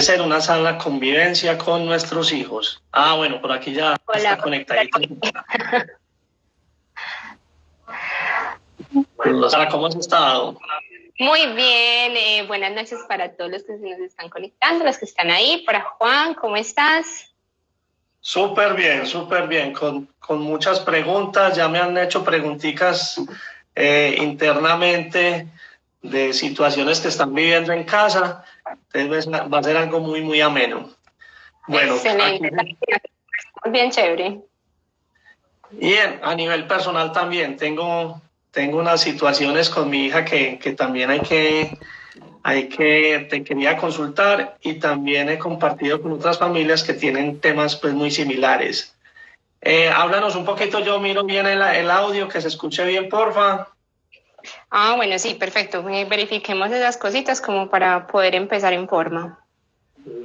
Ser una sana convivencia con nuestros hijos. Bueno, por aquí ya Hola. está conectadito. Sara, ¿cómo has estado? Muy bien, buenas noches para todos los que nos están conectando, los que están ahí. Para Juan, ¿cómo estás? Súper bien, con muchas preguntas. Ya me han hecho preguntitas internamente de situaciones que están viviendo en casa. Entonces va a ser algo muy ameno. Bueno, excelente, bien chévere. Y a nivel personal también tengo unas situaciones con mi hija que también te quería consultar, y también he compartido con otras familias que tienen temas pues muy similares. Háblanos un poquito, yo miro bien el audio, que se escuche bien, porfa. Bueno, sí, perfecto. Verifiquemos esas cositas como para poder empezar en forma.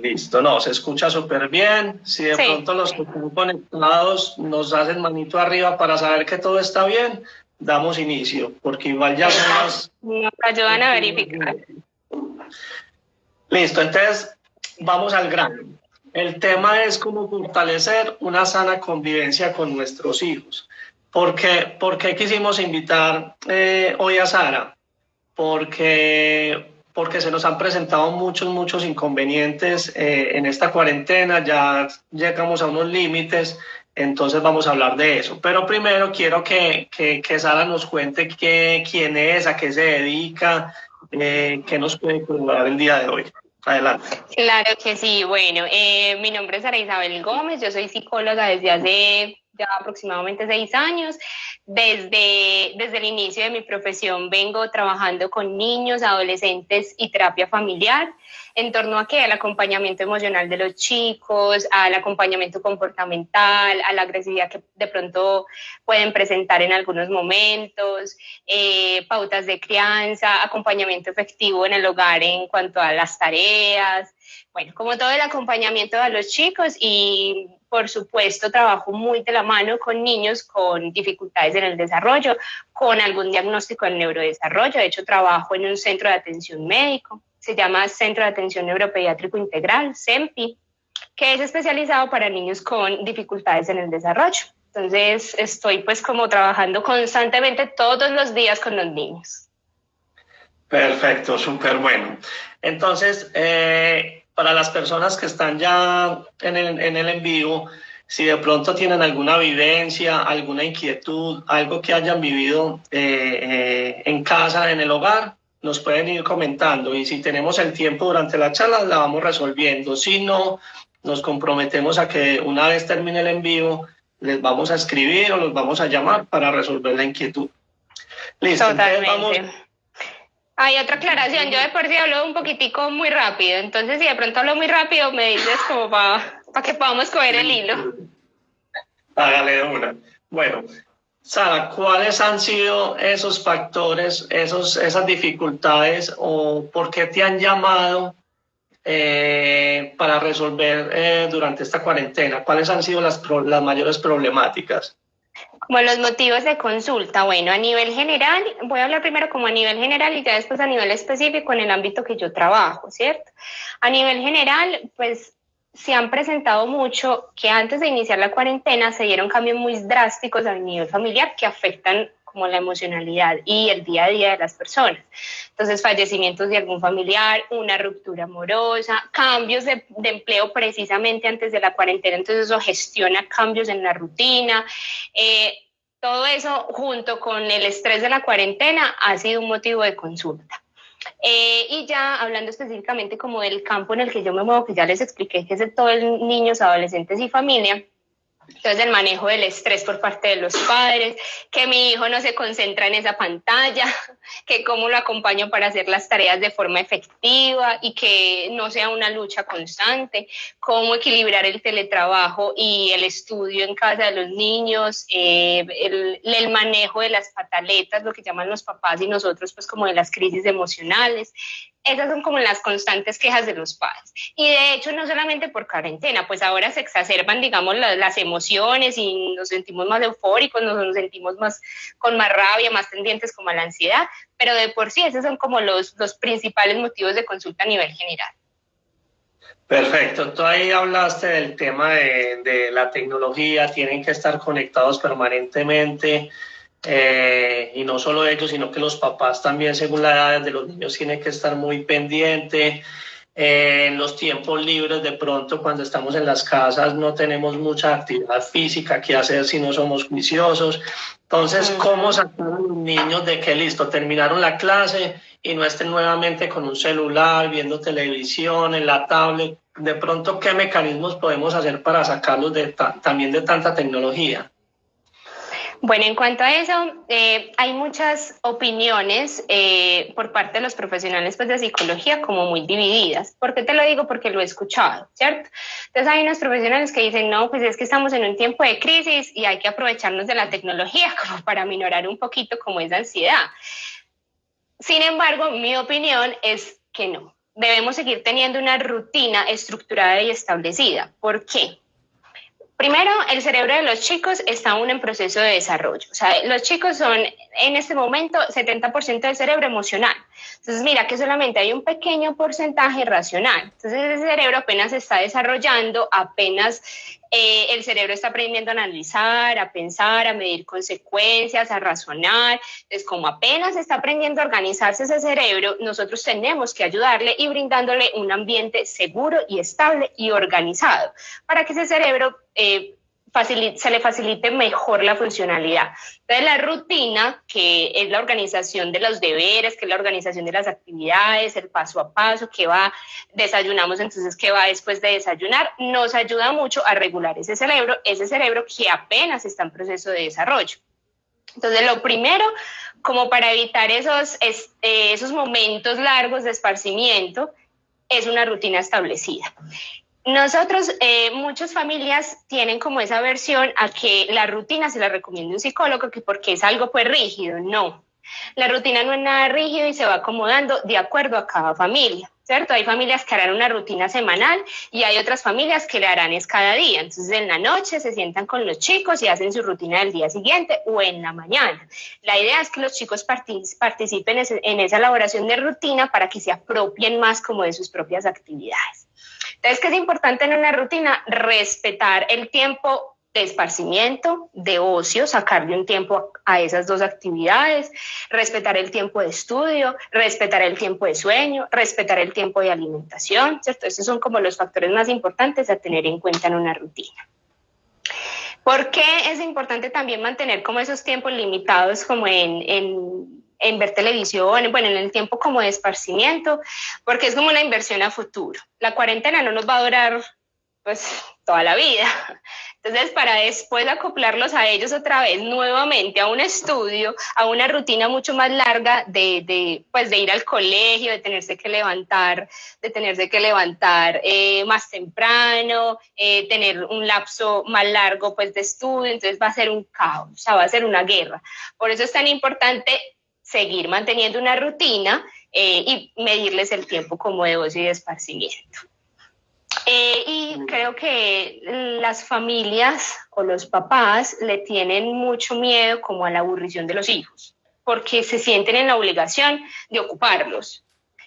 Listo, no, se escucha súper bien. Si de pronto los que están conectados nos hacen manito arriba para saber que todo está bien, damos inicio, porque igual ya son las... Nos ayudan a verificar. Listo, entonces vamos al grano. El tema es cómo fortalecer una sana convivencia con nuestros hijos. ¿Por qué quisimos invitar hoy a Sara? Porque se nos han presentado muchos inconvenientes en esta cuarentena, ya llegamos a unos límites, entonces vamos a hablar de eso. Pero primero quiero que Sara nos cuente quién es, a qué se dedica, qué nos puede colaborar el día de hoy. Adelante. Claro que sí. Bueno, mi nombre es Sara Isabel Gómez, yo soy psicóloga desde hace ya aproximadamente 6 años. Desde el inicio de mi profesión vengo trabajando con niños, adolescentes y terapia familiar en torno a al acompañamiento emocional de los chicos, al acompañamiento comportamental, a la agresividad que de pronto pueden presentar en algunos momentos, pautas de crianza, acompañamiento efectivo en el hogar en cuanto a las tareas, bueno, como todo el acompañamiento a los chicos. Y por supuesto trabajo muy de la mano con niños con dificultades en el desarrollo, con algún diagnóstico en neurodesarrollo. De hecho, trabajo en un centro de atención médico, se llama Centro de Atención Neuropediátrico Integral, CEMPI, que es especializado para niños con dificultades en el desarrollo. Entonces, estoy pues como trabajando constantemente todos los días con los niños. Perfecto, súper bueno. Entonces, para las personas que están ya en el en vivo, si de pronto tienen alguna vivencia, alguna inquietud, algo que hayan vivido en casa, en el hogar, nos pueden ir comentando, y si tenemos el tiempo durante la charla, la vamos resolviendo. Si no, nos comprometemos a que una vez termine el en vivo, les vamos a escribir o los vamos a llamar para resolver la inquietud. Listo, totalmente. entonces vamos... Hay otra aclaración, yo de por sí hablo un poquitico muy rápido, entonces si de pronto hablo muy rápido me dices como para que podamos coger el hilo. Hágale de una. Bueno, Sara, ¿cuáles han sido esos factores, esas dificultades, o por qué te han llamado para resolver durante esta cuarentena? ¿Cuáles han sido las mayores problemáticas? Como los motivos de consulta, bueno, a nivel general, voy a hablar primero como a nivel general y ya después a nivel específico en el ámbito que yo trabajo, ¿cierto? A nivel general, pues se han presentado mucho que antes de iniciar la cuarentena se dieron cambios muy drásticos a nivel familiar que afectan como la emocionalidad y el día a día de las personas. Entonces, fallecimientos de algún familiar, una ruptura amorosa, cambios de empleo precisamente antes de la cuarentena, entonces eso gestiona cambios en la rutina. Todo eso junto con el estrés de la cuarentena ha sido un motivo de consulta. Y ya hablando específicamente como del campo en el que yo me muevo, que ya les expliqué que es de todo el niños, adolescentes y familia. Entonces, el manejo del estrés por parte de los padres, que mi hijo no se concentra en esa pantalla, que cómo lo acompaño para hacer las tareas de forma efectiva y que no sea una lucha constante, cómo equilibrar el teletrabajo y el estudio en casa de los niños, el manejo de las pataletas, lo que llaman los papás y nosotros, pues como de las crisis emocionales. Esas son como las constantes quejas de los padres. Y de hecho, no solamente por cuarentena, pues ahora se exacerban, digamos, las emociones y nos sentimos más eufóricos, nos sentimos más con más rabia, más tendientes como a la ansiedad, pero de por sí esos son como los principales motivos de consulta a nivel general. Perfecto, tú ahí hablaste del tema de la tecnología, tienen que estar conectados permanentemente, y no solo ellos, sino que los papás también, según la edad de los niños, tienen que estar muy pendientes. En los tiempos libres, de pronto, cuando estamos en las casas, no tenemos mucha actividad física que hacer si no somos juiciosos. Entonces, ¿cómo sacar a los niños de que listo, terminaron la clase y no estén nuevamente con un celular, viendo televisión, en la tablet? De pronto, ¿qué mecanismos podemos hacer para sacarlos también de tanta tecnología? Bueno, en cuanto a eso, hay muchas opiniones por parte de los profesionales pues, de psicología como muy divididas. ¿Por qué te lo digo? Porque lo he escuchado, ¿cierto? Entonces hay unos profesionales que dicen, no, pues es que estamos en un tiempo de crisis y hay que aprovecharnos de la tecnología como para minorar un poquito como esa ansiedad. Sin embargo, mi opinión es que no. Debemos seguir teniendo una rutina estructurada y establecida. ¿Por qué? Primero, el cerebro de los chicos está aún en proceso de desarrollo. O sea, los chicos son en este momento 70% del cerebro emocional. Entonces, mira que solamente hay un pequeño porcentaje racional. Entonces, ese cerebro apenas se está desarrollando, apenas el cerebro está aprendiendo a analizar, a pensar, a medir consecuencias, a razonar. Entonces, como apenas está aprendiendo a organizarse ese cerebro, nosotros tenemos que ayudarle y brindándole un ambiente seguro y estable y organizado para que ese cerebro se le facilite mejor la funcionalidad. Entonces, la rutina, que es la organización de los deberes, que es la organización de las actividades, el paso a paso, que va, desayunamos, entonces, que va después de desayunar, nos ayuda mucho a regular ese cerebro que apenas está en proceso de desarrollo. Entonces, lo primero, como para evitar esos momentos largos de esparcimiento, es una rutina establecida. Nosotros, muchas familias tienen como esa aversión a que la rutina se la recomiende un psicólogo que porque es algo pues rígido. No, la rutina no es nada rígido y se va acomodando de acuerdo a cada familia, ¿cierto? Hay familias que harán una rutina semanal y hay otras familias que la harán es cada día. Entonces en la noche se sientan con los chicos y hacen su rutina del día siguiente o en la mañana. La idea es que los chicos participen en esa elaboración de rutina para que se apropien más como de sus propias actividades. Entonces, ¿qué es importante en una rutina? Respetar el tiempo de esparcimiento, de ocio, sacarle un tiempo a esas dos actividades, respetar el tiempo de estudio, respetar el tiempo de sueño, respetar el tiempo de alimentación, ¿cierto? Estos son como los factores más importantes a tener en cuenta en una rutina. ¿Por qué es importante también mantener como esos tiempos limitados como en ver televisión, bueno, en el tiempo como de esparcimiento, porque es como una inversión a futuro. La cuarentena no nos va a durar pues toda la vida. Entonces, para después acoplarlos a ellos otra vez nuevamente a un estudio, a una rutina mucho más larga de ir al colegio, de tenerse que levantar más temprano, tener un lapso más largo pues de estudio, entonces va a ser un caos, o sea, va a ser una guerra. Por eso es tan importante seguir manteniendo una rutina y medirles el tiempo como de ocio y de esparcimiento. Y creo que las familias o los papás le tienen mucho miedo como a la aburrición de los hijos, porque se sienten en la obligación de ocuparlos.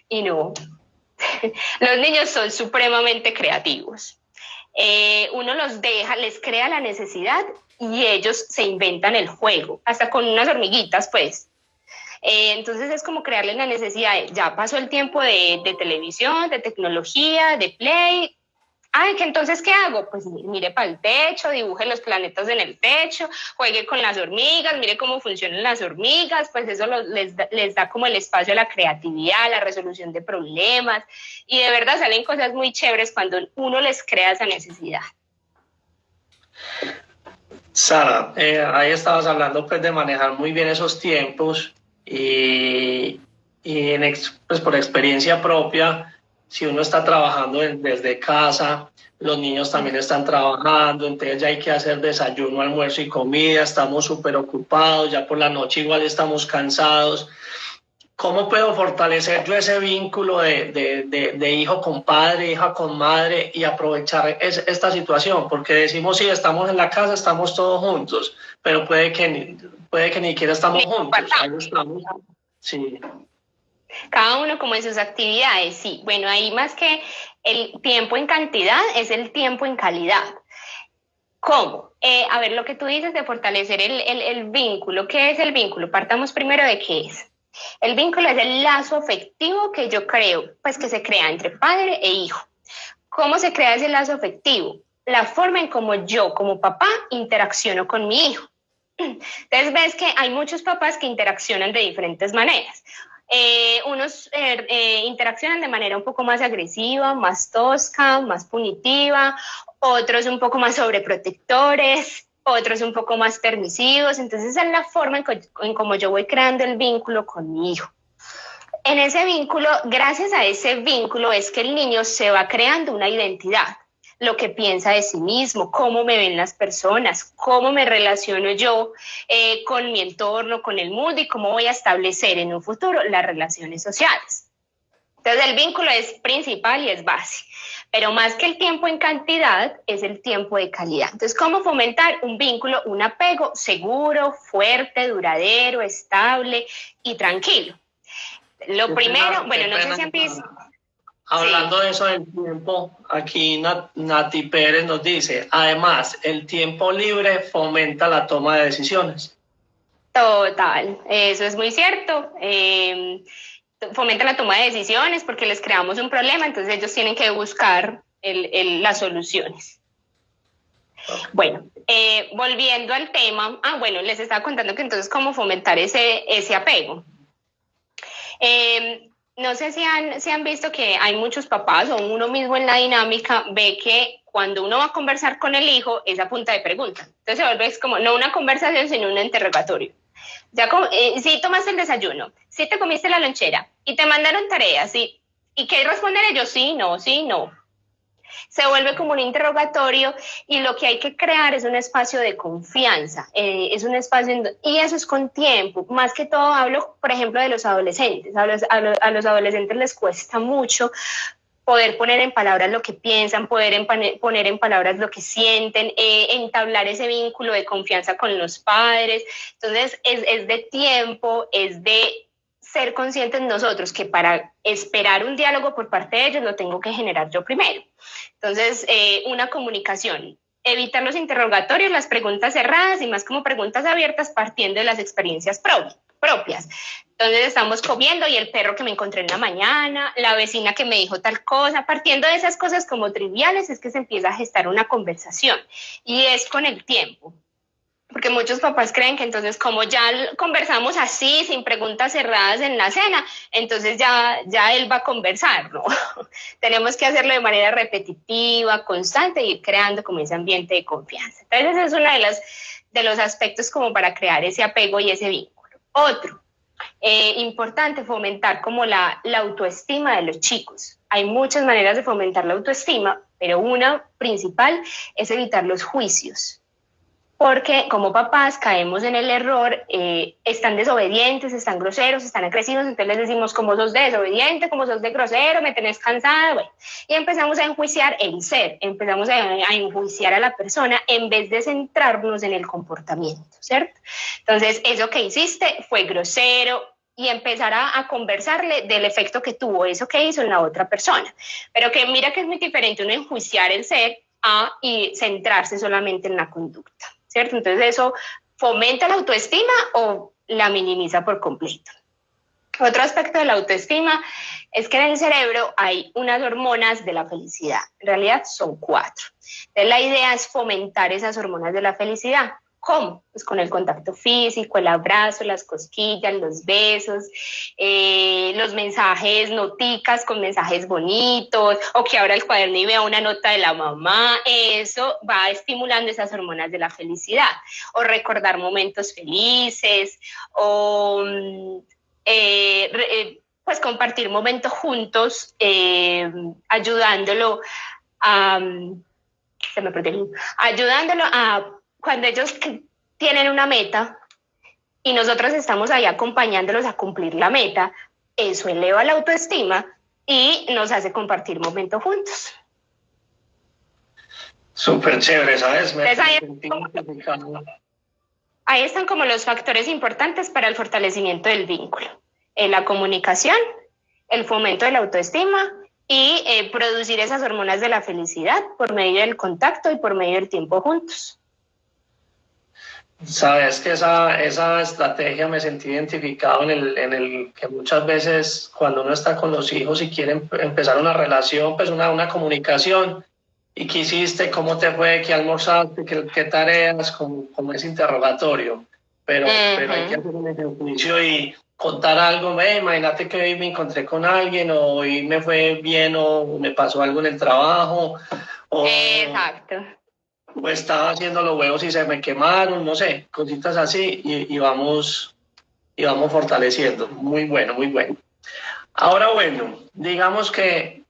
Y no, los niños son supremamente creativos. Uno los deja, les crea la necesidad y ellos se inventan el juego, hasta con unas hormiguitas, pues. Entonces es como crearles la necesidad de, ya pasó el tiempo de televisión, de tecnología, de play. Ay, ¿que entonces qué hago? Pues mire para el techo, dibuje los planetas en el techo, juegue con las hormigas, mire cómo funcionan las hormigas, pues eso les da como el espacio a la creatividad, a la resolución de problemas, y de verdad salen cosas muy chéveres cuando uno les crea esa necesidad. Sara, ahí estabas hablando pues de manejar muy bien esos tiempos y pues por experiencia propia, si uno está trabajando desde casa, los niños también están trabajando, entonces ya hay que hacer desayuno, almuerzo y comida, estamos súper ocupados, ya por la noche igual estamos cansados. ¿Cómo puedo fortalecer yo ese vínculo de hijo con padre, hija con madre y aprovechar esta situación? Porque decimos, sí, estamos en la casa, estamos todos juntos, pero puede que ni siquiera estamos juntos. Ahí estamos. Sí. Cada uno como en sus actividades, sí. Bueno, ahí más que el tiempo en cantidad, es el tiempo en calidad. ¿Cómo? A ver, lo que tú dices de fortalecer el vínculo. ¿Qué es el vínculo? Partamos primero de qué es. El vínculo es el lazo afectivo que yo creo, pues que se crea entre padre e hijo. ¿Cómo se crea ese lazo afectivo? La forma en cómo yo, como papá, interacciono con mi hijo. Entonces ves que hay muchos papás que interaccionan de diferentes maneras. Unos interaccionan de manera un poco más agresiva, más tosca, más punitiva, otros un poco más sobreprotectores, otros un poco más permisivos. Entonces esa es la forma en cómo yo voy creando el vínculo con mi hijo. En ese vínculo, gracias a ese vínculo es que el niño se va creando una identidad, lo que piensa de sí mismo, cómo me ven las personas, cómo me relaciono yo con mi entorno, con el mundo y cómo voy a establecer en un futuro las relaciones sociales. Entonces el vínculo es principal y es base, pero más que el tiempo en cantidad es el tiempo de calidad. Entonces, ¿cómo fomentar un vínculo, un apego seguro, fuerte, duradero, estable y tranquilo? Lo primero, bueno, no sé si han visto... Hablando de eso del tiempo, aquí Nati Pérez nos dice, además, el tiempo libre fomenta la toma de decisiones. Total, eso es muy cierto. Fomenta la toma de decisiones porque les creamos un problema, entonces ellos tienen que buscar las soluciones. Bueno, volviendo al tema, bueno, les estaba contando que entonces cómo fomentar ese apego. No sé si han visto que hay muchos papás o uno mismo en la dinámica ve que cuando uno va a conversar con el hijo es a punta de preguntas. Entonces se vuelve como no una conversación, sino un interrogatorio. Ya si tomaste el desayuno, si te comiste la lonchera y te mandaron tareas, ¿sí? ¿Y qué responder ellos? Sí, no, sí, no. Se vuelve como un interrogatorio y lo que hay que crear es un espacio de confianza, es un espacio, y eso es con tiempo. Más que todo hablo, por ejemplo, de los adolescentes. A los adolescentes les cuesta mucho poder poner en palabras lo que piensan, poder poner en palabras lo que sienten, entablar ese vínculo de confianza con los padres. Entonces, es de tiempo, es de ser conscientes nosotros que para esperar un diálogo por parte de ellos lo tengo que generar yo primero. Entonces, una comunicación, evitar los interrogatorios, las preguntas cerradas y más como preguntas abiertas partiendo de las experiencias propias. Entonces estamos comiendo y el perro que me encontré en la mañana, la vecina que me dijo tal cosa, partiendo de esas cosas como triviales es que se empieza a gestar una conversación y es con el tiempo. Porque muchos papás creen que entonces como ya conversamos así, sin preguntas cerradas en la cena, entonces ya él va a conversar, ¿no? Tenemos que hacerlo de manera repetitiva, constante y ir creando como ese ambiente de confianza. Entonces ese es uno de los aspectos como para crear ese apego y ese vínculo. Otro, importante, fomentar como la autoestima de los chicos. Hay muchas maneras de fomentar la autoestima, pero una principal es evitar los juicios. Porque como papás caemos en el error, están desobedientes, están groseros, están agresivos, entonces les decimos como sos de desobediente, como sos de grosero, me tenés cansada, bueno, y empezamos a enjuiciar el ser, empezamos a enjuiciar a la persona en vez de centrarnos en el comportamiento, ¿cierto? Entonces, eso que hiciste fue grosero y empezar a conversarle del efecto que tuvo eso que hizo en la otra persona, pero que mira que es muy diferente uno enjuiciar el ser y centrarse solamente en la conducta. ¿Cierto? Entonces eso fomenta la autoestima o la minimiza por completo. Otro aspecto de la autoestima es que en el cerebro hay unas hormonas de la felicidad. En realidad son 4. Entonces la idea es fomentar esas hormonas de la felicidad. ¿Cómo? Pues con el contacto físico, el abrazo, las cosquillas, los besos, los mensajes, noticas con mensajes bonitos, o que abra el cuaderno y vea una nota de la mamá. Eso va estimulando esas hormonas de la felicidad. O recordar momentos felices, o pues compartir momentos juntos, ayudándolo a... ayudándolo a cuando ellos tienen una meta y nosotros estamos ahí acompañándolos a cumplir la meta, eso eleva la autoestima y nos hace compartir momentos juntos. Súper chévere, ¿sabes? Ahí están como los factores importantes para el fortalecimiento del vínculo. La comunicación, el fomento de la autoestima y producir esas hormonas de la felicidad por medio del contacto y por medio del tiempo juntos. Sabes que esa estrategia me sentí identificado en el que muchas veces cuando uno está con los hijos y quiere empezar una relación, pues una comunicación, ¿y qué hiciste? ¿Cómo te fue? ¿Qué almorzaste? ¿Qué tareas? Como ese interrogatorio. Pero hay que hacer un ejercicio y contar algo. Imagínate que hoy me encontré con alguien, o hoy me fue bien, o me pasó algo en el trabajo, Exacto. o estaba haciendo los huevos y se me quemaron, no sé, cositas así, y vamos fortaleciendo. Muy bueno, muy bueno. Ahora, bueno, digamos que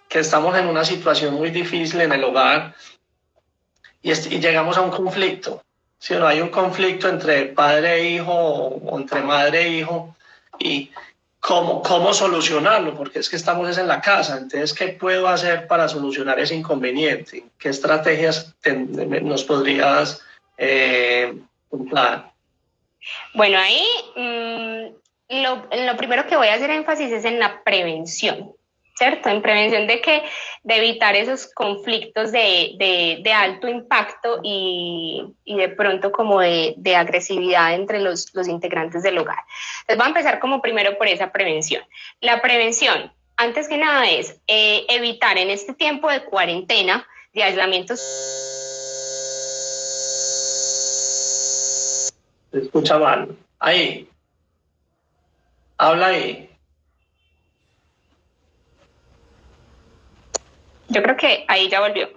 estamos en una situación muy difícil en el hogar y llegamos a un conflicto. Si no hay un conflicto entre padre e hijo o entre madre e hijo, y cómo solucionarlo, porque es que estamos en la casa. Entonces, ¿qué puedo hacer para solucionar ese inconveniente? ¿Qué estrategias nos podrías contar? Bueno, ahí lo primero que voy a hacer énfasis es en la prevención, ¿cierto? En prevención de evitar esos conflictos de alto impacto y de pronto como de agresividad entre los integrantes del hogar. Entonces voy a empezar como primero por esa prevención. La prevención, antes que nada, es evitar en este tiempo de cuarentena, de aislamiento. Se escucha mal. Ahí. Habla ahí. Yo creo que ahí ya volvió.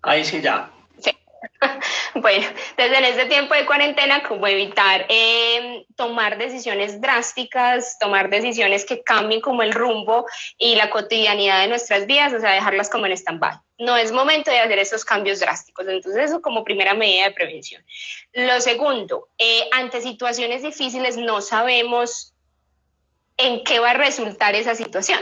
Ahí sí ya. Sí. Bueno, desde en este tiempo de cuarentena, como evitar tomar decisiones drásticas, tomar decisiones que cambien como el rumbo y la cotidianidad de nuestras vidas, o sea, dejarlas como en stand-by. No es momento de hacer esos cambios drásticos. Entonces, eso como primera medida de prevención. Lo segundo, ante situaciones difíciles no sabemos en qué va a resultar esa situación.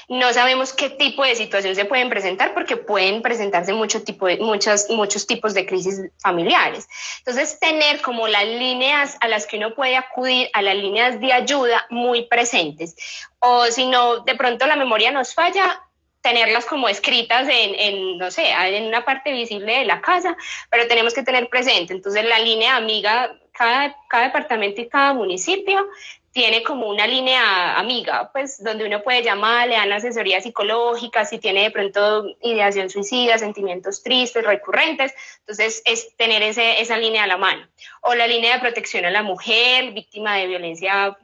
No sabemos qué tipo de situación se pueden presentar porque pueden presentarse muchos tipos de crisis familiares. Entonces, tener como las líneas a las que uno puede acudir, a las líneas de ayuda muy presentes. O si no, de pronto la memoria nos falla, tenerlas como escritas no sé, en una parte visible de la casa, pero tenemos que tener presente. Entonces, la línea amiga, cada departamento y cada municipio tiene como una línea amiga, pues donde uno puede llamar, le dan asesoría psicológica, si tiene de pronto ideación suicida, sentimientos tristes, recurrentes, entonces es tener esa línea a la mano. O la línea de protección a la mujer, víctima de violencia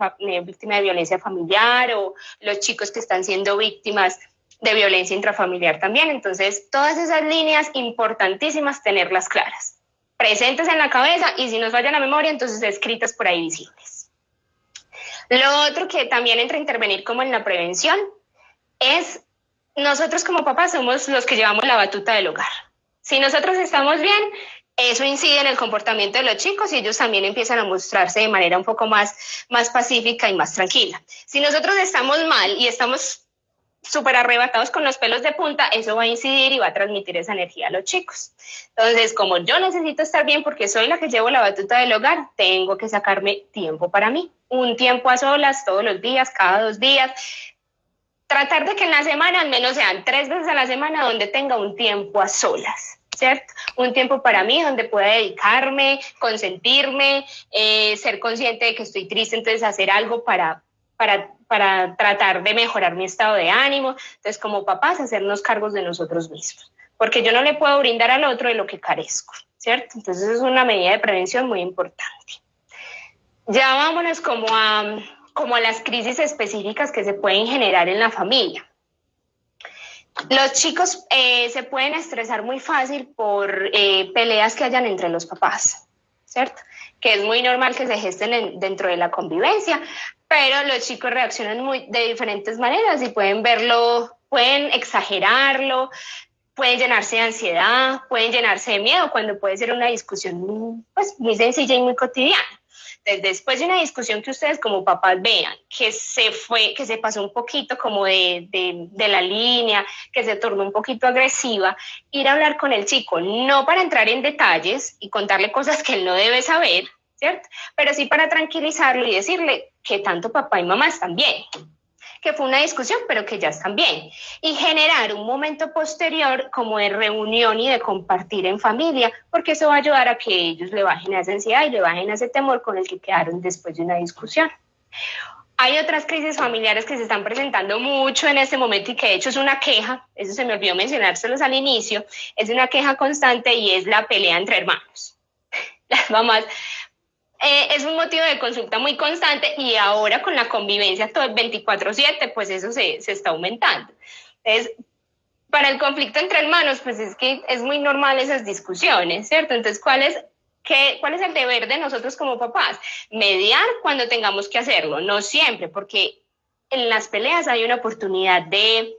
familiar, o los chicos que están siendo víctimas de violencia intrafamiliar también. Entonces, todas esas líneas importantísimas, tenerlas claras, presentes en la cabeza, y si nos falla la memoria, entonces escritas por ahí visibles. Lo otro que también entra a intervenir como en la prevención es nosotros como papás somos los que llevamos la batuta del hogar. Si nosotros estamos bien, eso incide en el comportamiento de los chicos y ellos también empiezan a mostrarse de manera un poco más pacífica y más tranquila. Si nosotros estamos mal y estamos súper arrebatados con los pelos de punta, eso va a incidir y va a transmitir esa energía a los chicos. Entonces, como yo necesito estar bien porque soy la que llevo la batuta del hogar, tengo que sacarme tiempo para mí. Un tiempo a solas, todos los días, cada 2 días. Tratar de que en la semana al menos sean 3 veces a la semana donde tenga un tiempo a solas, ¿cierto? Un tiempo para mí donde pueda dedicarme, consentirme, ser consciente de que estoy triste, entonces hacer algo para tratar de mejorar mi estado de ánimo. Entonces, como papás, hacernos cargos de nosotros mismos, porque yo no le puedo brindar al otro de lo que carezco, ¿cierto? Entonces, es una medida de prevención muy importante. Ya vámonos como a las crisis específicas que se pueden generar en la familia. Los chicos se pueden estresar muy fácil por peleas que hayan entre los papás, ¿cierto? Que es muy normal que se gesten dentro de la convivencia, pero los chicos reaccionan de diferentes maneras y pueden verlo, pueden exagerarlo, pueden llenarse de ansiedad, pueden llenarse de miedo, cuando puede ser una discusión pues, muy sencilla y muy cotidiana. Entonces, después de una discusión que ustedes como papás vean que se pasó un poquito como de la línea, que se tornó un poquito agresiva, ir a hablar con el chico, no para entrar en detalles y contarle cosas que él no debe saber, ¿cierto? Pero sí para tranquilizarlo y decirle que tanto papá y mamá están bien, que fue una discusión, pero que ya están bien. Y generar un momento posterior como de reunión y de compartir en familia, porque eso va a ayudar a que ellos le bajen a esa ansiedad y le bajen a ese temor con el que quedaron después de una discusión. Hay otras crisis familiares que se están presentando mucho en este momento y que de hecho es una queja, eso se me olvidó mencionárselos al inicio, es una queja constante y es la pelea entre hermanos. Las mamás, es un motivo de consulta muy constante y ahora con la convivencia todo el 24/7, pues eso se está aumentando. Entonces, para el conflicto entre hermanos, pues es que es muy normal esas discusiones, ¿cierto? Entonces, ¿cuál es el deber de nosotros como papás? Mediar cuando tengamos que hacerlo, no siempre, porque en las peleas hay una oportunidad de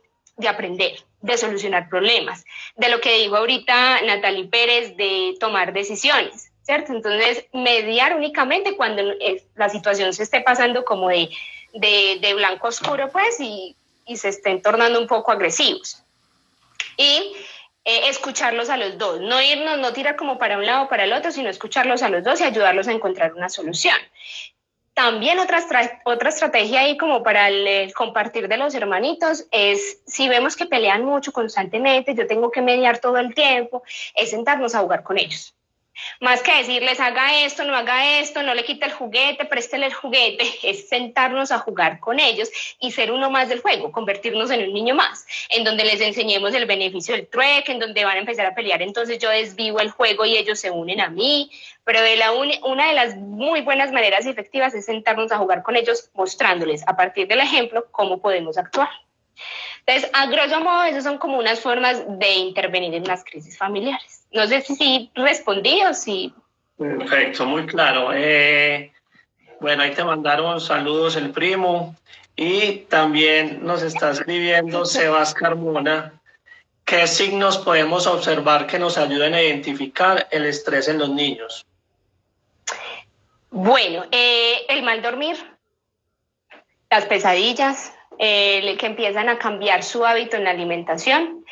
aprender, de solucionar problemas, de lo que dijo ahorita Natalie Pérez, de tomar decisiones, ¿cierto? Entonces, mediar únicamente cuando la situación se esté pasando como de blanco a oscuro, pues, y se estén tornando un poco agresivos. Y escucharlos a los dos, no irnos, no tirar como para un lado o para el otro, sino escucharlos a los dos y ayudarlos a encontrar una solución. También otra estrategia ahí como para el compartir de los hermanitos es, si vemos que pelean mucho constantemente, yo tengo que mediar todo el tiempo, es sentarnos a jugar con ellos. Más que decirles haga esto, no le quite el juguete, préstele el juguete, es sentarnos a jugar con ellos y ser uno más del juego, convertirnos en un niño más, en donde les enseñemos el beneficio del trueque, en donde van a empezar a pelear, entonces yo desvivo el juego y ellos se unen a mí, pero una de las muy buenas maneras efectivas es sentarnos a jugar con ellos, mostrándoles a partir del ejemplo cómo podemos actuar. Entonces, a grosso modo, esas son como unas formas de intervenir en las crisis familiares. No sé si respondí o si... Perfecto, muy claro. Bueno, ahí te mandaron saludos el primo y también nos está escribiendo Sebas Carmona. ¿Qué signos podemos observar que nos ayuden a identificar el estrés en los niños? Bueno, el mal dormir, las pesadillas, que empiezan a cambiar su hábito en la alimentación.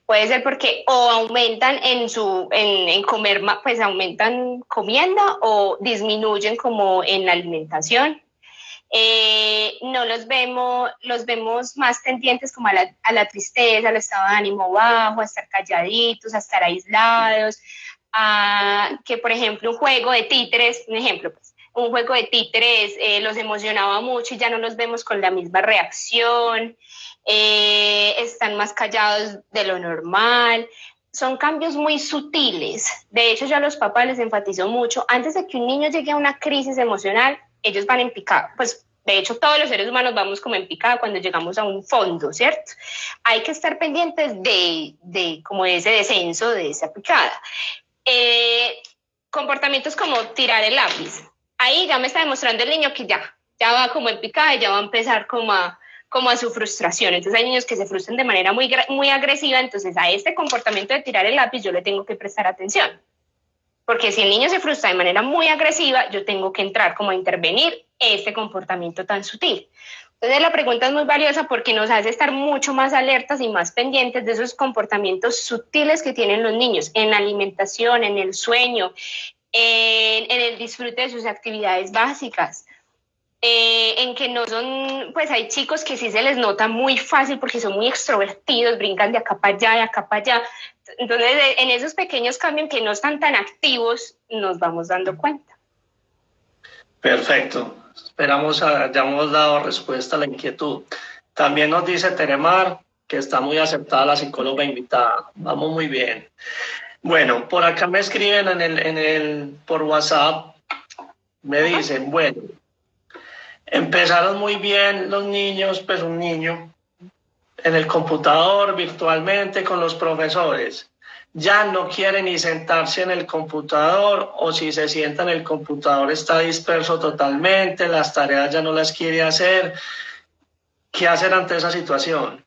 Puede ser porque o aumentan en comer, pues aumentan comiendo o disminuyen como en la alimentación. No los vemos más tendientes como a la tristeza, al estado de ánimo bajo, a estar calladitos, a estar aislados, a que por ejemplo un juego de títeres, un ejemplo pues, un juego de títeres los emocionaba mucho y ya no los vemos con la misma reacción, están más callados de lo normal. Son cambios muy sutiles. De hecho, yo a los papás les enfatizo mucho, antes de que un niño llegue a una crisis emocional, ellos van en picada. Pues, de hecho, todos los seres humanos vamos como en picada cuando llegamos a un fondo, ¿cierto? Hay que estar pendientes como de ese descenso, de esa picada. Comportamientos como tirar el lápiz. Ahí ya me está demostrando el niño que ya va como en picada y ya va a empezar como a su frustración. Entonces hay niños que se frustran de manera muy, muy agresiva, entonces a este comportamiento de tirar el lápiz yo le tengo que prestar atención. Porque si el niño se frustra de manera muy agresiva, yo tengo que entrar como a intervenir este comportamiento tan sutil. Entonces la pregunta es muy valiosa porque nos hace estar mucho más alertas y más pendientes de esos comportamientos sutiles que tienen los niños en la alimentación, en el sueño, en el disfrute de sus actividades básicas. En que no son, pues hay chicos que sí se les nota muy fácil porque son muy extrovertidos, brincan de acá para allá, de acá para allá. Entonces, en esos pequeños cambios que no están tan activos, nos vamos dando cuenta. Perfecto. Esperamos hayamos dado respuesta a la inquietud. También nos dice Teremar que está muy aceptada la psicóloga invitada. Vamos muy bien. Bueno, por acá me escriben por WhatsApp, me dicen, bueno, empezaron muy bien los niños, pues un niño en el computador virtualmente con los profesores. Ya no quiere ni sentarse en el computador o si se sienta en el computador está disperso totalmente, las tareas ya no las quiere hacer. ¿Qué hacer ante esa situación?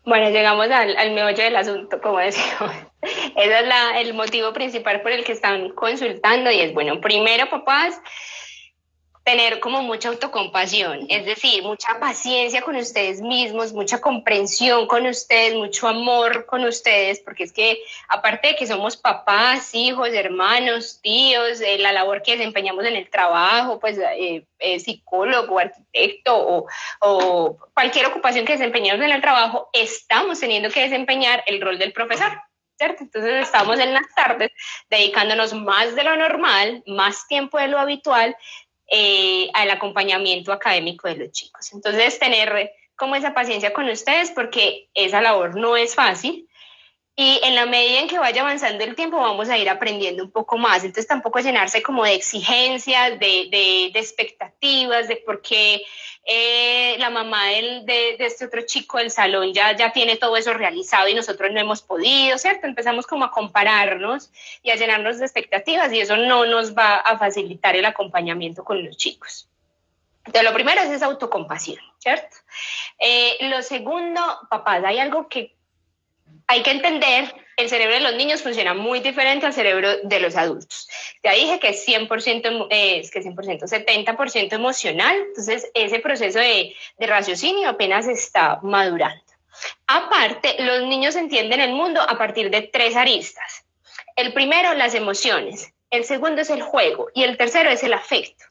Bueno, llegamos al meollo del asunto, como decimos. Ese es el motivo principal por el que están consultando y es, bueno, primero papás, tener como mucha autocompasión, es decir, mucha paciencia con ustedes mismos, mucha comprensión con ustedes, mucho amor con ustedes, porque es que aparte de que somos papás, hijos, hermanos, tíos, la labor que desempeñamos en el trabajo, pues psicólogo, arquitecto o cualquier ocupación que desempeñemos en el trabajo, estamos teniendo que desempeñar el rol del profesor. ¿Cierto? Entonces estamos en las tardes dedicándonos más de lo normal, más tiempo de lo habitual al acompañamiento académico de los chicos. Entonces tener como esa paciencia con ustedes porque esa labor no es fácil y en la medida en que vaya avanzando el tiempo vamos a ir aprendiendo un poco más. Entonces tampoco llenarse como de exigencias, de expectativas, de por qué la mamá de este otro chico del salón ya tiene todo eso realizado y nosotros no hemos podido, ¿cierto? Empezamos como a compararnos y a llenarnos de expectativas y eso no nos va a facilitar el acompañamiento con los chicos. Entonces, lo primero es esa autocompasión, ¿cierto? Lo segundo, papás, hay algo que hay que entender, el cerebro de los niños funciona muy diferente al cerebro de los adultos. Ya dije que es 100%, 70% emocional, entonces ese proceso de raciocinio apenas está madurando. Aparte, los niños entienden el mundo a partir de 3 aristas. El primero, las emociones, el segundo es el juego y el tercero es el afecto.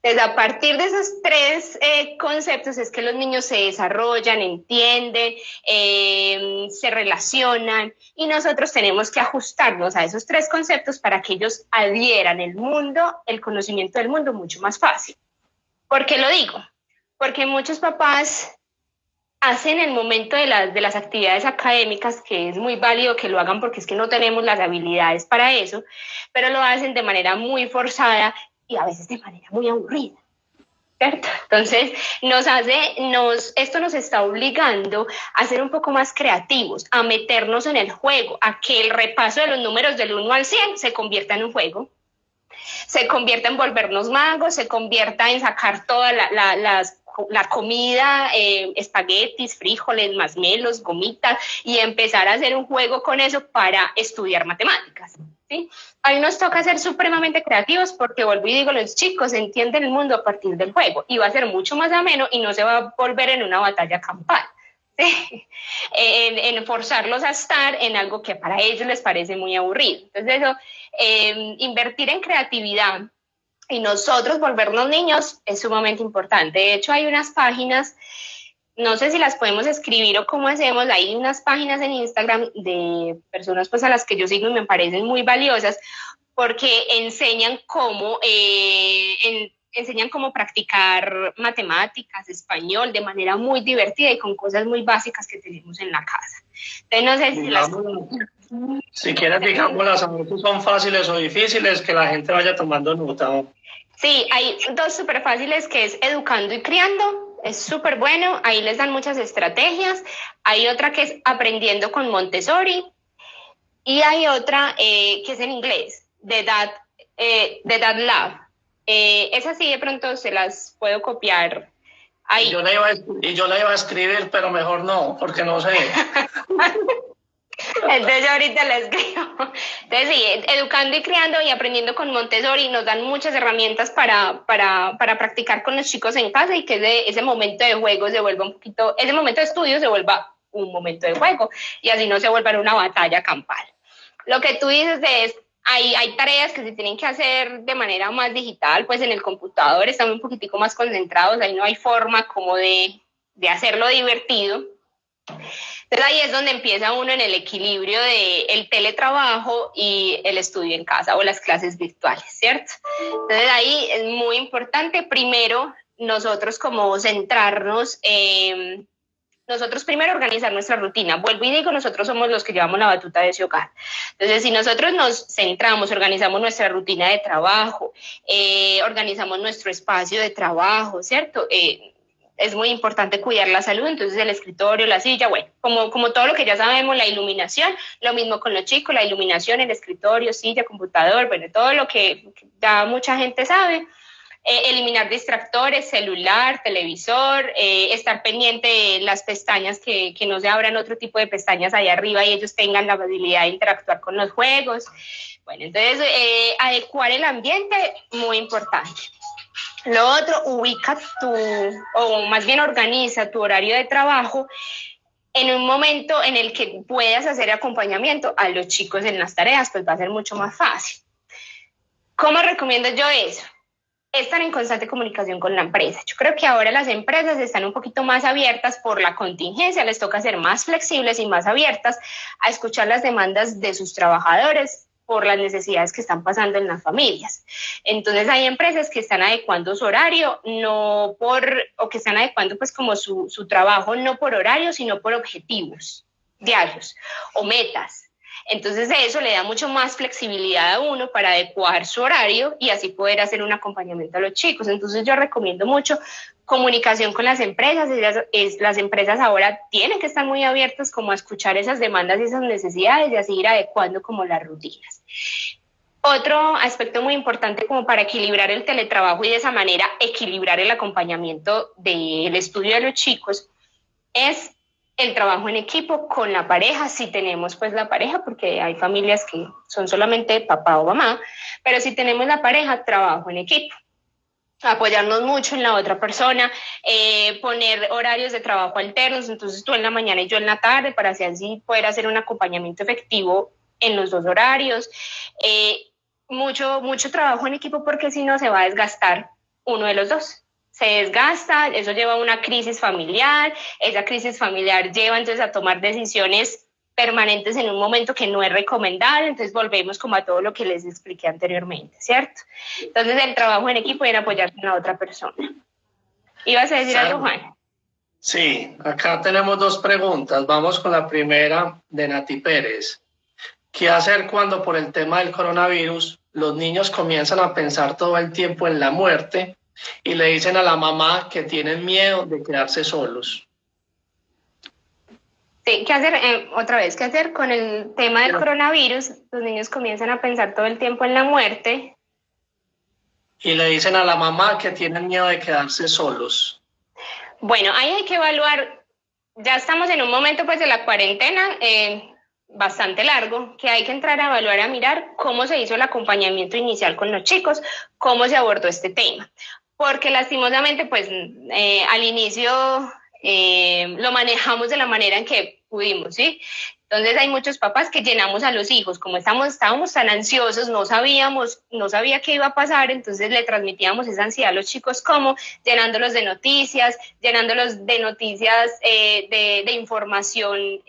Entonces, a partir de esos 3 conceptos es que los niños se desarrollan, entienden, se relacionan y nosotros tenemos que ajustarnos a esos 3 conceptos para que ellos adhieran el mundo, el conocimiento del mundo mucho más fácil. ¿Por qué lo digo? Porque muchos papás hacen el momento de las actividades académicas, que es muy válido que lo hagan porque es que no tenemos las habilidades para eso, pero lo hacen de manera muy forzada y a veces de manera muy aburrida, ¿cierto? Entonces, esto nos está obligando a ser un poco más creativos, a meternos en el juego, a que el repaso de los números del 1 al 100 se convierta en un juego, se convierta en volvernos magos, se convierta en sacar toda la comida, espaguetis, frijoles, masmelos, gomitas, y empezar a hacer un juego con eso para estudiar matemáticas. ¿Sí? Ahí nos toca ser supremamente creativos porque, vuelvo y digo, los chicos entienden el mundo a partir del juego y va a ser mucho más ameno y no se va a volver en una batalla campal. ¿Sí? En forzarlos a estar en algo que para ellos les parece muy aburrido. Entonces eso, invertir en creatividad y nosotros volvernos niños es sumamente importante. De hecho, hay unas páginas, no sé si las podemos escribir o cómo hacemos, hay unas páginas en Instagram de personas pues a las que yo sigo y me parecen muy valiosas porque enseñan cómo practicar matemáticas, español, de manera muy divertida y con cosas muy básicas que tenemos en la casa. Entonces, no sé si si quieres, digámoslas, si son fáciles o difíciles, que la gente vaya tomando nota. Sí, hay 2 súper fáciles que es Educando y Criando, es súper bueno, ahí les dan muchas estrategias. Hay otra que es Aprendiendo con Montessori y hay otra que es en inglés, The Dad Lab. Esas sí de pronto se las puedo copiar ahí. Yo la iba a escribir, pero mejor no, porque no sé. Entonces yo ahorita la escribo. Entonces sí, Educando y Criando y Aprendiendo con Montessori nos dan muchas herramientas para practicar con los chicos en casa y que ese momento de juego se vuelva un poquito, ese momento de estudio se vuelva un momento de juego y así no se vuelva una batalla campal. Lo que tú dices es, hay tareas que se tienen que hacer de manera más digital, pues en el computador estamos un poquitico más concentrados, ahí no hay forma como de hacerlo divertido. Entonces ahí es donde empieza uno en el equilibrio del teletrabajo y el estudio en casa o las clases virtuales, ¿cierto? Entonces ahí es muy importante primero nosotros como centrarnos, nosotros primero organizar nuestra rutina. Vuelvo y digo, nosotros somos los que llevamos la batuta de ese hogar. Entonces si nosotros nos centramos, organizamos nuestra rutina de trabajo, organizamos nuestro espacio de trabajo, ¿cierto? Es muy importante cuidar la salud, entonces el escritorio, la silla, bueno, como todo lo que ya sabemos, la iluminación, lo mismo con los chicos, la iluminación, el escritorio, silla, computador, bueno, todo lo que ya mucha gente sabe, eliminar distractores, celular, televisor, estar pendiente de las pestañas, que no se abran otro tipo de pestañas ahí arriba y ellos tengan la habilidad de interactuar con los juegos. Bueno, entonces adecuar el ambiente, muy importante. Lo otro, ubica o más bien organiza tu horario de trabajo en un momento en el que puedas hacer acompañamiento a los chicos en las tareas, pues va a ser mucho más fácil. ¿Cómo recomiendo yo eso? Estar en constante comunicación con la empresa. Yo creo que ahora las empresas están un poquito más abiertas por la contingencia, les toca ser más flexibles y más abiertas a escuchar las demandas de sus trabajadores por las necesidades que están pasando en las familias. Entonces hay empresas que están adecuando su horario, o que están adecuando pues como su trabajo no por horario, sino por objetivos diarios o metas. Entonces eso le da mucho más flexibilidad a uno para adecuar su horario y así poder hacer un acompañamiento a los chicos. Entonces yo recomiendo mucho comunicación con las empresas. Las empresas ahora tienen que estar muy abiertas como a escuchar esas demandas y esas necesidades y así ir adecuando como las rutinas. Otro aspecto muy importante como para equilibrar el teletrabajo y de esa manera equilibrar el acompañamiento del estudio de los chicos es el trabajo en equipo con la pareja, si tenemos pues la pareja, porque hay familias que son solamente papá o mamá, pero si tenemos la pareja, trabajo en equipo. Apoyarnos mucho en la otra persona, poner horarios de trabajo alternos, entonces tú en la mañana y yo en la tarde, para así poder hacer un acompañamiento efectivo en los dos horarios. Mucho trabajo en equipo porque si no se va a desgastar uno de los dos. Se desgasta, eso lleva a una crisis familiar, esa crisis familiar lleva entonces a tomar decisiones permanentes en un momento que no es recomendable, entonces volvemos como a todo lo que les expliqué anteriormente, ¿cierto? Entonces el trabajo en equipo y en apoyarse en la otra persona. ¿Ibas a decir algo, Juan? Sí, acá tenemos dos preguntas. Vamos con la primera de Nati Pérez. ¿Qué hacer cuando por el tema del coronavirus los niños comienzan a pensar todo el tiempo en la muerte y le dicen a la mamá que tienen miedo de quedarse solos? Sí, ¿qué hacer? Otra vez, ¿qué hacer con el tema del coronavirus? Los niños comienzan a pensar todo el tiempo en la muerte. Y le dicen a la mamá que tienen miedo de quedarse solos. Bueno, ahí hay que evaluar. Ya estamos en un momento pues de la cuarentena bastante largo, que hay que entrar a evaluar, a mirar cómo se hizo el acompañamiento inicial con los chicos, cómo se abordó este tema. Porque lastimosamente pues al inicio lo manejamos de la manera en que pudimos, ¿sí? Entonces hay muchos papás que llenamos a los hijos, como estábamos tan ansiosos, no sabía qué iba a pasar, entonces le transmitíamos esa ansiedad a los chicos como llenándolos de noticias de información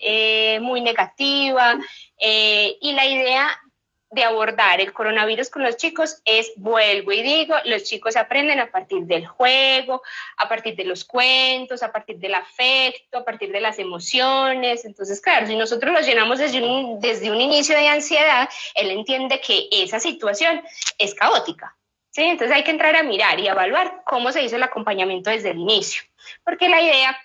muy negativa, y la idea de abordar el coronavirus con los chicos es, vuelvo y digo, los chicos aprenden a partir del juego, a partir de los cuentos, a partir del afecto, a partir de las emociones. Entonces, claro, si nosotros los llenamos desde un inicio de ansiedad, él entiende que esa situación es caótica. ¿Sí? Entonces hay que entrar a mirar y evaluar cómo se hizo el acompañamiento desde el inicio, porque la idea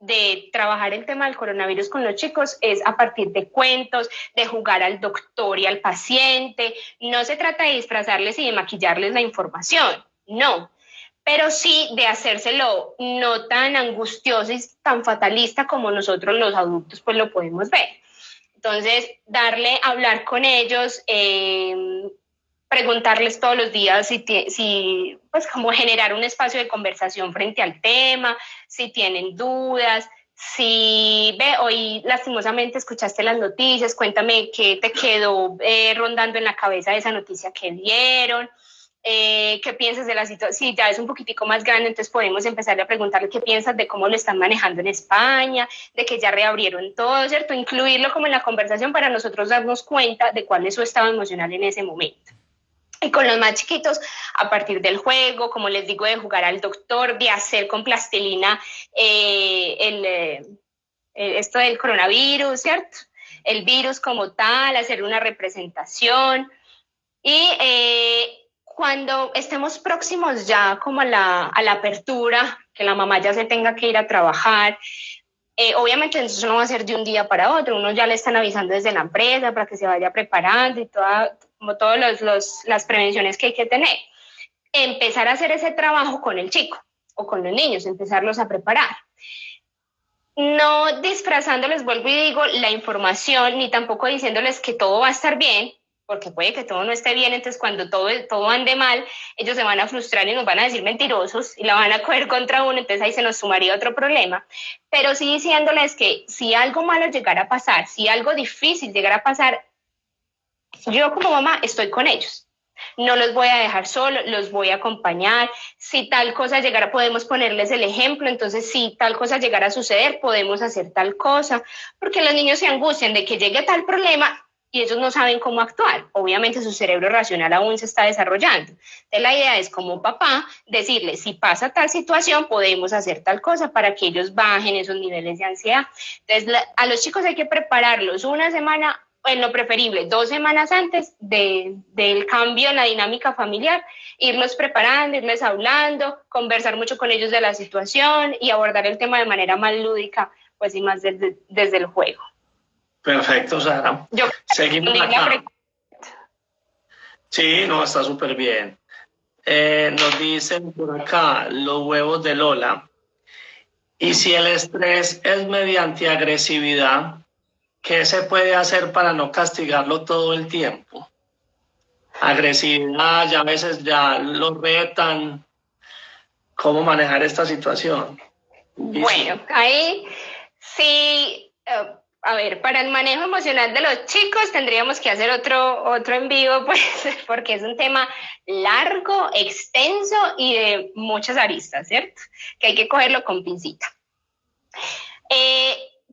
de trabajar el tema del coronavirus con los chicos es a partir de cuentos, de jugar al doctor y al paciente. No se trata de disfrazarles y de maquillarles la información, no, pero sí de hacérselo no tan angustioso y tan fatalista como nosotros los adultos pues lo podemos ver. Entonces, hablar con ellos, preguntarles todos los días pues como generar un espacio de conversación frente al tema, si tienen dudas, hoy lastimosamente escuchaste las noticias, cuéntame qué te quedó rondando en la cabeza de esa noticia que vieron, qué piensas de la situación. Si ya es un poquitico más grande, entonces podemos empezar a preguntarle qué piensas de cómo lo están manejando en España, de que ya reabrieron todo, ¿cierto? Incluirlo como en la conversación para nosotros darnos cuenta de cuál es su estado emocional en ese momento. Y con los más chiquitos, a partir del juego, como les digo, de jugar al doctor, de hacer con plastilina esto del coronavirus, ¿cierto? El virus como tal, hacer una representación. Y cuando estemos próximos ya como a la apertura, que la mamá ya se tenga que ir a trabajar, obviamente eso no va a ser de un día para otro, uno ya le están avisando desde la empresa para que se vaya preparando y como todas las prevenciones que hay que tener. Empezar a hacer ese trabajo con el chico o con los niños, empezarlos a preparar. No disfrazándoles, vuelvo y digo, la información, ni tampoco diciéndoles que todo va a estar bien, porque puede que todo no esté bien, entonces cuando todo ande mal, ellos se van a frustrar y nos van a decir mentirosos y la van a coger contra uno, entonces ahí se nos sumaría otro problema, pero sí diciéndoles que si algo malo llegara a pasar, si algo difícil llegara a pasar, yo como mamá estoy con ellos. No los voy a dejar solos, los voy a acompañar. Si tal cosa llegara, podemos ponerles el ejemplo. Entonces, si tal cosa llegara a suceder, podemos hacer tal cosa. Porque los niños se angustian de que llegue tal problema y ellos no saben cómo actuar. Obviamente su cerebro racional aún se está desarrollando. Entonces, la idea es como papá decirles, si pasa tal situación, podemos hacer tal cosa para que ellos bajen esos niveles de ansiedad. Entonces, a los chicos hay que prepararlos una semana, en lo preferible, 2 semanas antes del cambio en la dinámica familiar, irlos preparando, irles hablando, conversar mucho con ellos de la situación y abordar el tema de manera más lúdica, pues y más desde el juego. Perfecto, Sara. Seguimos acá. Sí, no, está súper bien. Nos dicen por acá los huevos de Lola. Y si el estrés es mediante agresividad, ¿qué se puede hacer para no castigarlo todo el tiempo? Agresividad, ya a veces ya lo retan. ¿Cómo manejar esta situación? Bueno, ahí sí, a ver, para el manejo emocional de los chicos tendríamos que hacer otro en vivo, pues, porque es un tema largo, extenso y de muchas aristas, ¿cierto? Que hay que cogerlo con pincita.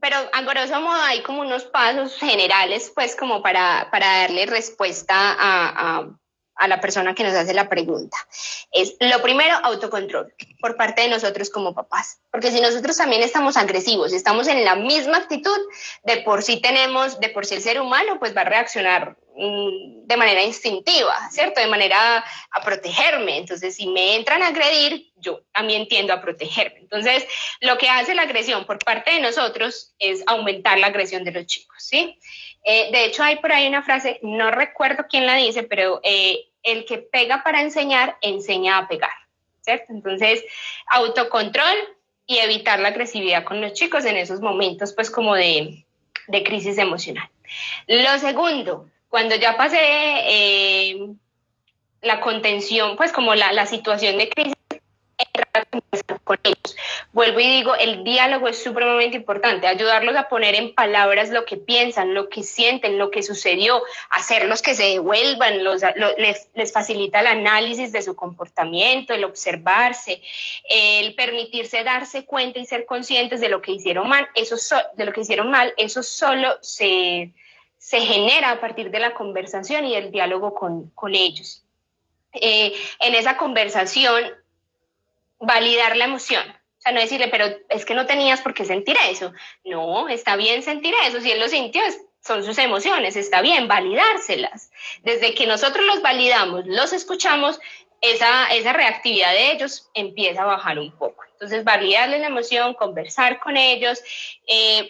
Pero a grosso modo hay como unos pasos generales, pues como para darle respuesta a la persona que nos hace la pregunta. Es lo primero, autocontrol por parte de nosotros como papás, porque si nosotros también estamos agresivos, estamos en la misma actitud, de por sí el ser humano pues va a reaccionar de manera instintiva, ¿cierto? De manera a protegerme. Entonces, si me entran a agredir, yo también tiendo a protegerme. Entonces, lo que hace la agresión por parte de nosotros es aumentar la agresión de los chicos, ¿sí? De hecho, hay por ahí una frase, no recuerdo quién la dice, pero el que pega para enseñar, enseña a pegar, ¿cierto? Entonces, autocontrol y evitar la agresividad con los chicos en esos momentos, pues, como de crisis emocional. Lo segundo, cuando ya pasé la contención, pues como la situación de crisis, entrar a conversar con ellos. Vuelvo y digo, el diálogo es supremamente importante, ayudarlos a poner en palabras lo que piensan, lo que sienten, lo que sucedió, hacerlos que se devuelvan, les facilita el análisis de su comportamiento, el observarse, el permitirse darse cuenta y ser conscientes de lo que hicieron mal, eso solo se genera a partir de la conversación y del diálogo con ellos. En esa conversación, validar la emoción. O sea, no decirle, pero es que no tenías por qué sentir eso. No, está bien sentir eso. Si él lo sintió, son sus emociones, está bien, validárselas. Desde que nosotros los validamos, los escuchamos, esa reactividad de ellos empieza a bajar un poco. Entonces, validarles la emoción, conversar con ellos,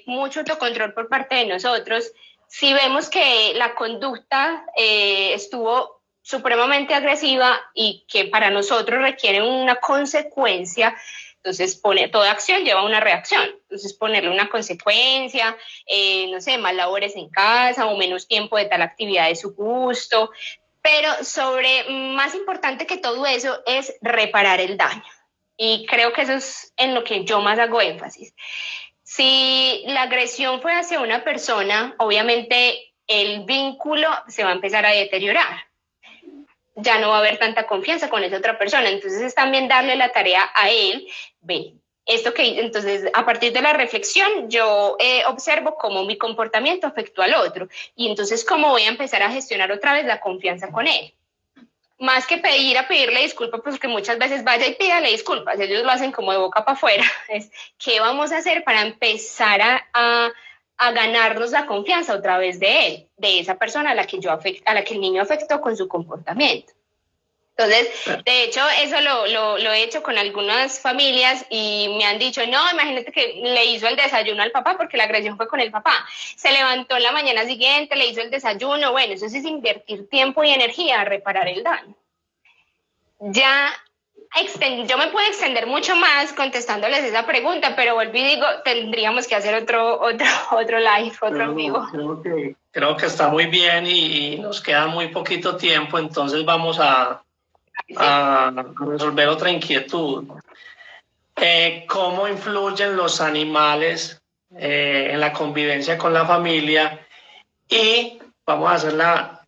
mucho autocontrol por parte de nosotros. Si vemos que la conducta estuvo supremamente agresiva y que para nosotros requiere una consecuencia, entonces toda acción lleva una reacción. Entonces ponerle una consecuencia, no sé, más labores en casa o menos tiempo de tal actividad de su gusto. Pero más importante que todo eso es reparar el daño. Y creo que eso es en lo que yo más hago énfasis. Si la agresión fue hacia una persona, obviamente el vínculo se va a empezar a deteriorar. Ya no va a haber tanta confianza con esa otra persona. Entonces es también darle la tarea a él, entonces a partir de la reflexión yo observo cómo mi comportamiento afectó al otro y entonces cómo voy a empezar a gestionar otra vez la confianza con él. Más que pedirle disculpas, pues que muchas veces vaya y pídale disculpas, ellos lo hacen como de boca para afuera, es ¿qué vamos a hacer para empezar a ganarnos la confianza otra vez de él, de esa persona a la que el niño afectó con su comportamiento? Entonces, de hecho, eso lo he hecho con algunas familias y me han dicho, no, imagínate que le hizo el desayuno al papá porque la agresión fue con el papá. Se levantó en la mañana siguiente, le hizo el desayuno. Bueno, eso es invertir tiempo y energía a reparar el daño. Ya Yo me puedo extender mucho más contestándoles esa pregunta, pero vuelvo y digo, tendríamos que hacer otro live, otro en vivo. Creo que está muy bien y nos queda muy poquito tiempo, entonces vamos a resolver otra inquietud. ¿Cómo influyen los animales en la convivencia con la familia? Y vamos a hacerla,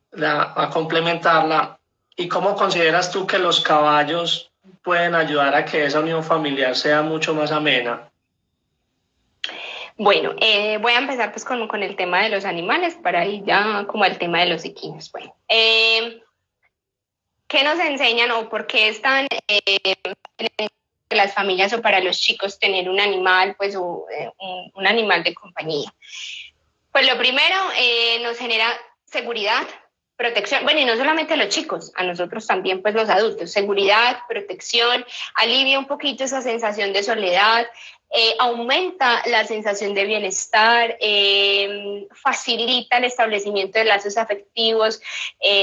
a complementarla. ¿Y cómo consideras tú que los caballos pueden ayudar a que esa unión familiar sea mucho más amena? Bueno, voy a empezar pues con el tema de los animales para ir ya como al tema de los equinos. Bueno, ¿qué nos enseñan o por qué están en las familias o para los chicos tener un animal, pues un animal de compañía? Pues lo primero, nos genera seguridad, protección, bueno, y no solamente a los chicos, a nosotros también, pues los adultos, seguridad, protección, alivia un poquito esa sensación de soledad, aumenta la sensación de bienestar, facilita el establecimiento de lazos afectivos.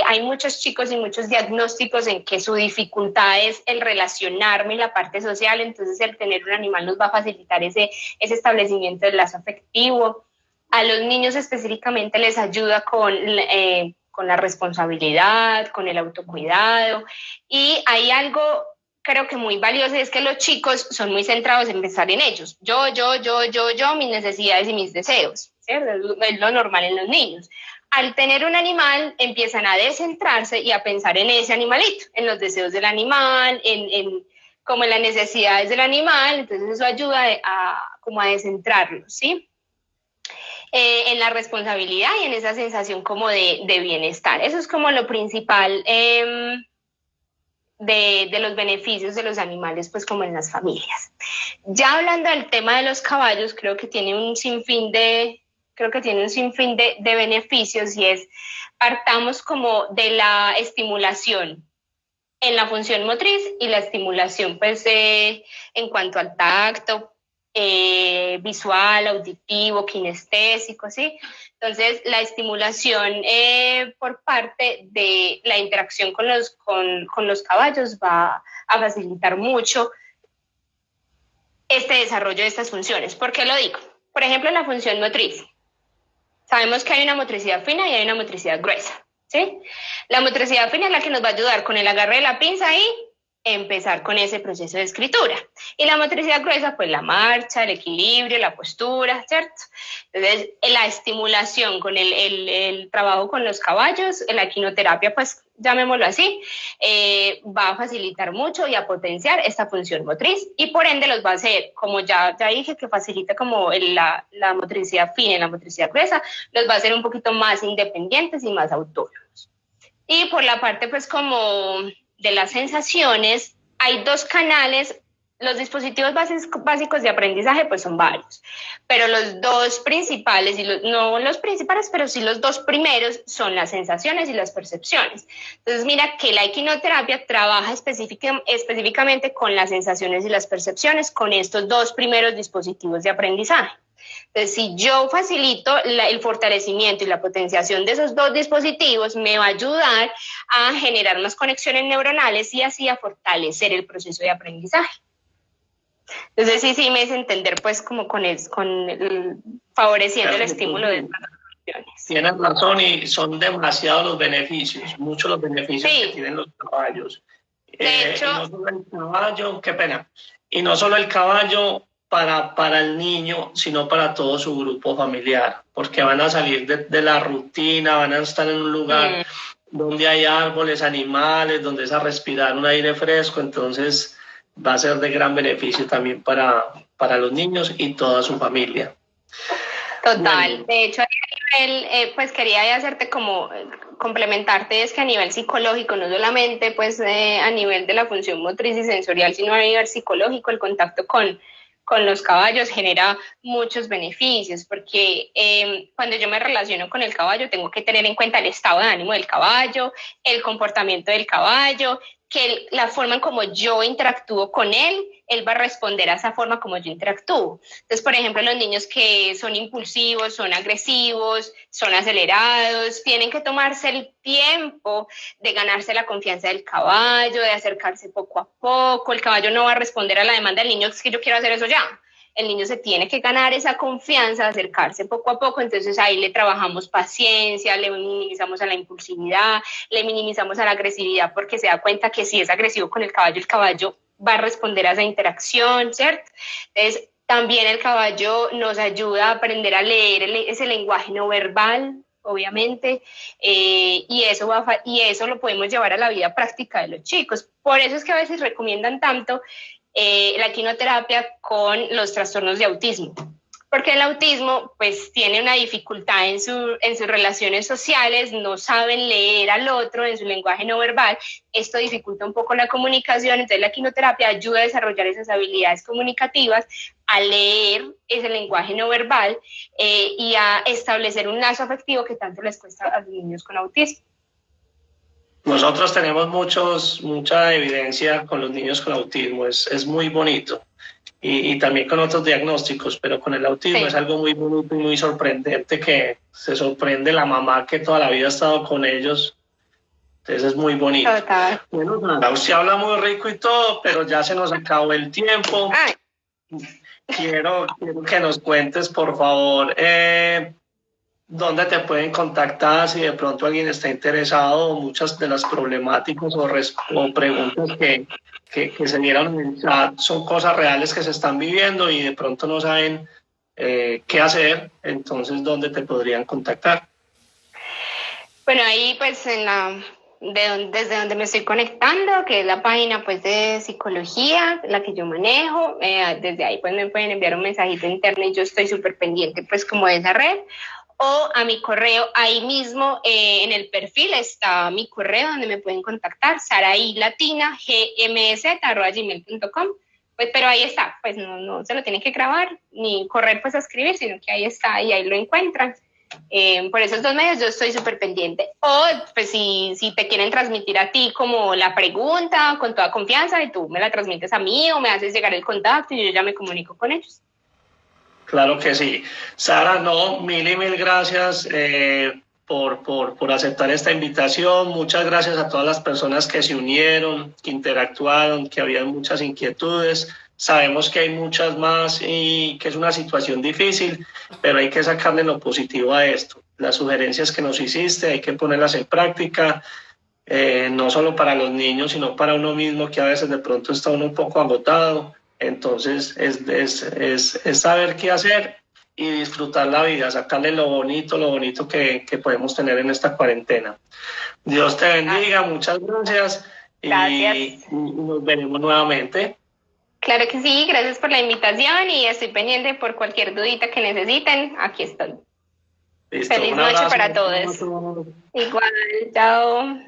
Hay muchos chicos y muchos diagnósticos en que su dificultad es el relacionarme y la parte social, entonces el tener un animal nos va a facilitar ese establecimiento del lazo afectivo. A los niños específicamente les ayuda con la responsabilidad, con el autocuidado. Y hay algo, creo que muy valioso, es que los chicos son muy centrados en pensar en ellos. Yo, mis necesidades y mis deseos, ¿cierto? Es lo normal en los niños. Al tener un animal, empiezan a descentrarse y a pensar en ese animalito, en los deseos del animal, como en las necesidades del animal. Entonces eso ayuda como a descentrarlos, ¿sí? En la responsabilidad y en esa sensación como de bienestar. Eso es como lo principal de los beneficios de los animales, pues como en las familias. Ya hablando del tema de los caballos, creo que tiene un sinfín de beneficios, y partamos como de la estimulación en la función motriz y la estimulación pues en cuanto al tacto, visual, auditivo, kinestésico, ¿sí? Entonces, la estimulación por parte de la interacción con los caballos va a facilitar mucho este desarrollo de estas funciones. ¿Por qué lo digo? Por ejemplo, la función motriz. Sabemos que hay una motricidad fina y hay una motricidad gruesa, ¿sí? La motricidad fina es la que nos va a ayudar con el agarre de la pinza y empezar con ese proceso de escritura. Y la motricidad gruesa, pues la marcha, el equilibrio, la postura, ¿cierto? Entonces, la estimulación con el trabajo con los caballos, la equinoterapia, pues llamémoslo así, va a facilitar mucho y a potenciar esta función motriz, y por ende los va a hacer, como ya dije, que facilita como la motricidad fina y la motricidad gruesa, los va a hacer un poquito más independientes y más autónomos. Y por la parte, pues como de las sensaciones, hay dos canales. Los dispositivos básicos de aprendizaje pues son varios, pero los dos principales, no los principales, pero sí los dos primeros, son las sensaciones y las percepciones. Entonces mira que la equinoterapia trabaja específicamente con las sensaciones y las percepciones, con estos dos primeros dispositivos de aprendizaje. Entonces, si yo facilito el fortalecimiento y la potenciación de esos dos dispositivos, me va a ayudar a generar más conexiones neuronales y así a fortalecer el proceso de aprendizaje. Entonces, sí me hice entender, pues, como favoreciendo el estímulo de estas funciones. Tienes razón, y son demasiados los beneficios, muchos los beneficios que tienen los caballos. De hecho, y no solo el caballo, qué pena, y no solo el caballo para el niño, sino para todo su grupo familiar, porque van a salir de la rutina, van a estar en un lugar donde hay árboles, animales, donde es a respirar un aire fresco. Entonces va a ser de gran beneficio también para los niños y toda su familia. Total. Bueno. De hecho, a nivel, pues quería hacerte como complementarte, es que a nivel psicológico, no solamente pues a nivel de la función motriz y sensorial, sino a nivel psicológico, el contacto con los caballos genera muchos beneficios, porque cuando yo me relaciono con el caballo tengo que tener en cuenta el estado de ánimo del caballo, el comportamiento del caballo, que la forma en como yo interactúo con él va a responder a esa forma como yo interactúo. Entonces, por ejemplo, los niños que son impulsivos, son agresivos, son acelerados, tienen que tomarse el tiempo de ganarse la confianza del caballo, de acercarse poco a poco. El caballo no va a responder a la demanda del niño, es que yo quiero hacer eso ya. El niño se tiene que ganar esa confianza, acercarse poco a poco, entonces ahí le trabajamos paciencia, le minimizamos a la impulsividad, le minimizamos a la agresividad, porque se da cuenta que si es agresivo con el caballo va a responder a esa interacción, ¿cierto? Entonces, también el caballo nos ayuda a aprender a leer ese lenguaje no verbal, obviamente, y eso lo podemos llevar a la vida práctica de los chicos. Por eso es que a veces recomiendan tanto la equinoterapia con los trastornos de autismo, porque el autismo pues tiene una dificultad en sus relaciones sociales, no saben leer al otro en su lenguaje no verbal, esto dificulta un poco la comunicación, entonces la equinoterapia ayuda a desarrollar esas habilidades comunicativas, a leer ese lenguaje no verbal y a establecer un lazo afectivo que tanto les cuesta a los niños con autismo. Nosotros tenemos mucha evidencia con los niños con autismo, es muy bonito. Y también con otros diagnósticos, pero con el autismo sí. Es algo muy bonito y muy sorprendente, que se sorprende la mamá que toda la vida ha estado con ellos. Entonces es muy bonito. Total. Bueno, Sara, usted habla muy rico y todo, pero ya se nos acabó el tiempo. Ay. Quiero que nos cuentes, por favor, dónde te pueden contactar si de pronto alguien está interesado, o muchas de las problemáticas o preguntas que se dieron en el chat son cosas reales que se están viviendo y de pronto no saben qué hacer, entonces ¿dónde te podrían contactar? Bueno, ahí pues desde donde me estoy conectando, que es la página pues de psicología, la que yo manejo, desde ahí pues me pueden enviar un mensajito interno y yo estoy súper pendiente pues como de esa red, o a mi correo, ahí mismo en el perfil está mi correo donde me pueden contactar, sarailatina@gmail.com, pues pero ahí está, pues no se lo tienen que grabar ni correr pues a escribir, sino que ahí está y ahí lo encuentran. Por esos dos medios yo estoy súper pendiente. O pues si te quieren transmitir a ti como la pregunta con toda confianza y tú me la transmites a mí o me haces llegar el contacto y yo ya me comunico con ellos. Claro que sí. Sara, no, mil y mil gracias por aceptar esta invitación. Muchas gracias a todas las personas que se unieron, que interactuaron, que habían muchas inquietudes. Sabemos que hay muchas más y que es una situación difícil, pero hay que sacarle lo positivo a esto. Las sugerencias que nos hiciste hay que ponerlas en práctica, no solo para los niños, sino para uno mismo, que a veces de pronto está uno un poco agotado. Entonces es saber qué hacer y disfrutar la vida, sacarle lo bonito que podemos tener en esta cuarentena. Dios te bendiga, muchas gracias. Gracias. Y nos veremos nuevamente. Claro que sí, gracias por la invitación y estoy pendiente por cualquier dudita que necesiten, aquí estoy. Listo, feliz noche para todos. Igual, chao.